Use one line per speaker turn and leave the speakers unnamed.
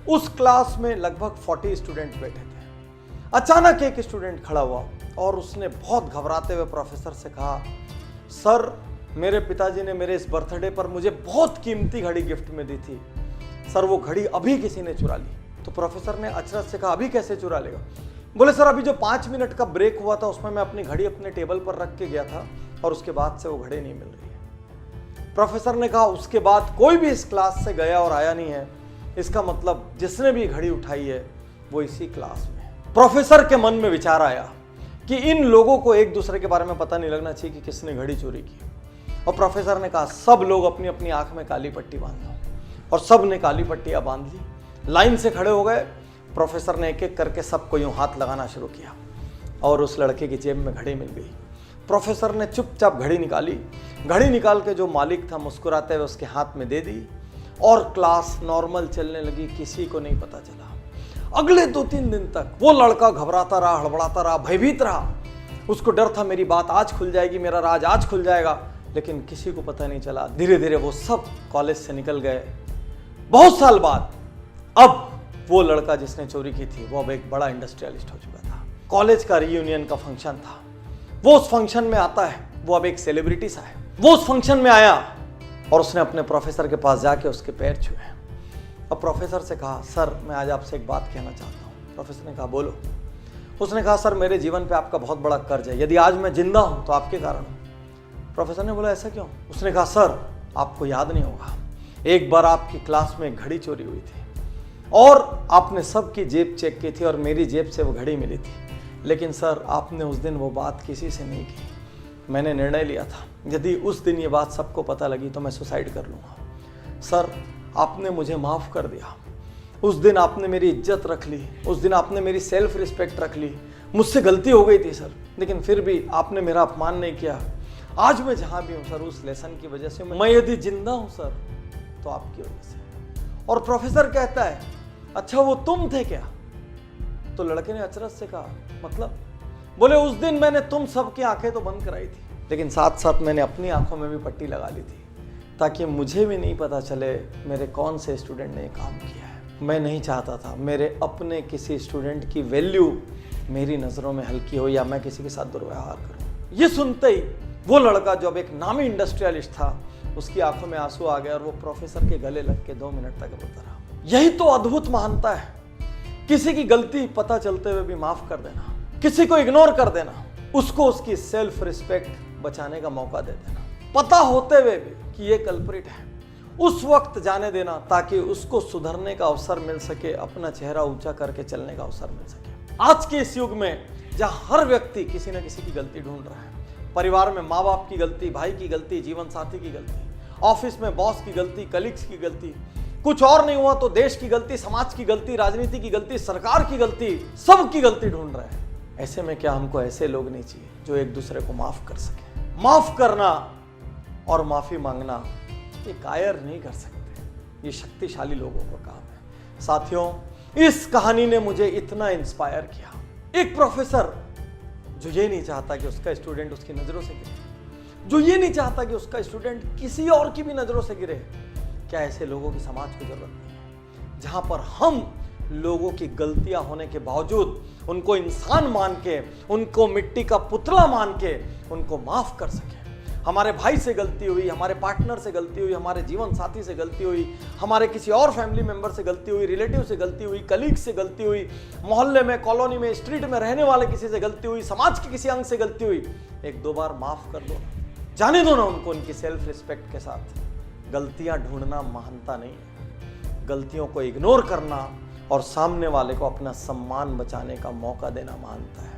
उस क्लास में लगभग 40 स्टूडेंट बैठे थे। अचानक एक स्टूडेंट खड़ा हुआ और उसने बहुत घबराते हुए प्रोफेसर से कहा, सर मेरे पिताजी ने मेरे इस बर्थडे पर मुझे बहुत कीमती घड़ी गिफ्ट में दी थी, सर वो घड़ी अभी किसी ने चुरा ली। तो प्रोफेसर ने अचरज से कहा, अभी कैसे चुरा लेगा? बोले सर अभी जो 5 मिनट का ब्रेक हुआ था उसमें मैं अपनी घड़ी अपने टेबल पर रख के गया था और उसके बाद से वो घड़ी नहीं मिल रही है। प्रोफेसर ने कहा, उसके बाद कोई भी इस क्लास से गया और आया नहीं है, इसका मतलब जिसने भी घड़ी उठाई है वो इसी क्लास में है। प्रोफेसर के मन में विचार आया कि इन लोगों को एक दूसरे के बारे में पता नहीं लगना चाहिए कि किसने घड़ी चोरी की। और प्रोफेसर ने कहा, सब लोग अपनी अपनी आंख में काली पट्टी बांध लो। और सब ने काली पट्टियां बांध ली, लाइन से खड़े हो गए। प्रोफेसर ने एक एक करके सबको यूं हाथ लगाना शुरू किया और उस लड़के की जेब में घड़ी मिल गई। प्रोफेसर ने चुपचाप घड़ी निकाली, घड़ी निकाल के जो मालिक था मुस्कुराते हुए उसके हाथ में दे दी और क्लास नॉर्मल चलने लगी, किसी को नहीं पता चला। अगले 2-3 दिन तक वो लड़का घबराता रहा, हड़बड़ाता रहा, भयभीत रहा। उसको डर था मेरी बात आज खुल जाएगी, मेरा राज आज खुल जाएगा, लेकिन किसी को पता नहीं चला। धीरे धीरे वो सब कॉलेज से निकल गए। बहुत साल बाद अब वो लड़का जिसने चोरी की थी वो अब एक बड़ा इंडस्ट्रियलिस्ट हो चुका था। कॉलेज का रीयूनियन का फंक्शन था, वो उस फंक्शन में आता है, वो अब एक सेलिब्रिटी सा है। वो उस फंक्शन में आया और उसने अपने प्रोफेसर के पास जाके उसके पैर छुए और प्रोफेसर से कहा, सर मैं आज आपसे एक बात कहना चाहता हूँ। प्रोफेसर ने कहा, बोलो। उसने कहा, सर मेरे जीवन पे आपका बहुत बड़ा कर्ज है, यदि आज मैं जिंदा हूँ तो आपके कारण हूँ। प्रोफेसर ने बोला, ऐसा क्यों? उसने कहा, सर आपको याद नहीं होगा, एक बार आपकी क्लास में एक घड़ी चोरी हुई थी और आपने सबकी जेब चेक की थी और मेरी जेब से वो घड़ी मिली थी, लेकिन सर आपने उस दिन वो बात किसी से नहीं की। मैंने निर्णय लिया था यदि उस दिन ये बात सबको पता लगी तो मैं सुसाइड कर लूँगा। सर आपने मुझे माफ़ कर दिया, उस दिन आपने मेरी इज्जत रख ली, उस दिन आपने मेरी सेल्फ रिस्पेक्ट रख ली। मुझसे गलती हो गई थी सर, लेकिन फिर भी आपने मेरा अपमान नहीं किया। आज मैं जहाँ भी हूँ सर उस लेसन की वजह से, मैं यदि जिंदा हूँ सर तो आपकी वजह से। और प्रोफेसर कहता है, अच्छा वो तुम थे क्या? तो लड़के ने अचरज से कहा, मतलब? बोले, उस दिन मैंने तुम सबकी आंखें तो बंद कराई थी, लेकिन साथ साथ मैंने अपनी आंखों में भी पट्टी लगा ली थी ताकि मुझे भी नहीं पता चले मेरे कौन से स्टूडेंट ने ये काम किया है। मैं नहीं चाहता था मेरे अपने किसी स्टूडेंट की वैल्यू मेरी नज़रों में हल्की हो या मैं किसी के साथ दुर्व्यवहार करूँ। ये सुनते ही वो लड़का जो अब एक नामी इंडस्ट्रियलिस्ट था, उसकी आंखों में आंसू आ गया और वो प्रोफेसर के गले लग के 2 मिनट तक रोता रहा। यही तो अद्भुत महानता है, किसी की गलती पता चलते हुए भी माफ कर देना, किसी को इग्नोर कर देना, उसको उसकी सेल्फ रिस्पेक्ट बचाने का मौका दे देना, पता होते हुए भी कि ये कल्प्रिट है, उस वक्त जाने देना ताकि उसको सुधरने का अवसर मिल सके, अपना चेहरा ऊंचा करके चलने का अवसर मिल सके। आज के इस युग में जहां हर व्यक्ति किसी न किसी की गलती ढूंढ रहा है, परिवार में माँ बाप की गलती, भाई की गलती, जीवन साथी की गलती, ऑफिस में बॉस की गलती, कलीग्स की गलती, कुछ और नहीं हुआ तो देश की गलती, समाज की गलती, राजनीति की गलती, सरकार की गलती, सबकी गलती ढूंढ रहे हैं। ऐसे में क्या हमको ऐसे लोग नहीं चाहिए जो एक दूसरे को माफ कर सके? माफ करना और माफी मांगना ये कायर नहीं कर सकते, ये शक्तिशाली लोगों का काम है। साथियों, इस कहानी ने मुझे इतना इंस्पायर किया। एक प्रोफेसर जो ये नहीं चाहता कि उसका स्टूडेंट उसकी नजरों से गिरे, जो ये नहीं चाहता कि उसका स्टूडेंट किसी और की भी नजरों से गिरे, क्या ऐसे लोगों की समाज को जरूरत नहीं है? जहां पर हम लोगों की गलतियां होने के बावजूद उनको इंसान मान के, उनको मिट्टी का पुतला मान के उनको माफ कर सके। हमारे भाई से गलती हुई, हमारे पार्टनर से गलती हुई, हमारे जीवन साथी से गलती हुई, हमारे किसी और फैमिली मेंबर से गलती हुई, रिलेटिव से गलती हुई, कलीग से गलती हुई, मोहल्ले में, कॉलोनी में, स्ट्रीट में रहने वाले किसी से गलती हुई, समाज के किसी अंग से गलती हुई, 1-2 बार माफ कर दो, जाने दो ना उनको उनकी सेल्फ रिस्पेक्ट के साथ। गलतियां ढूंढना महानता नहीं है, गलतियों को इग्नोर करना और सामने वाले को अपना सम्मान बचाने का मौका देना महानता है।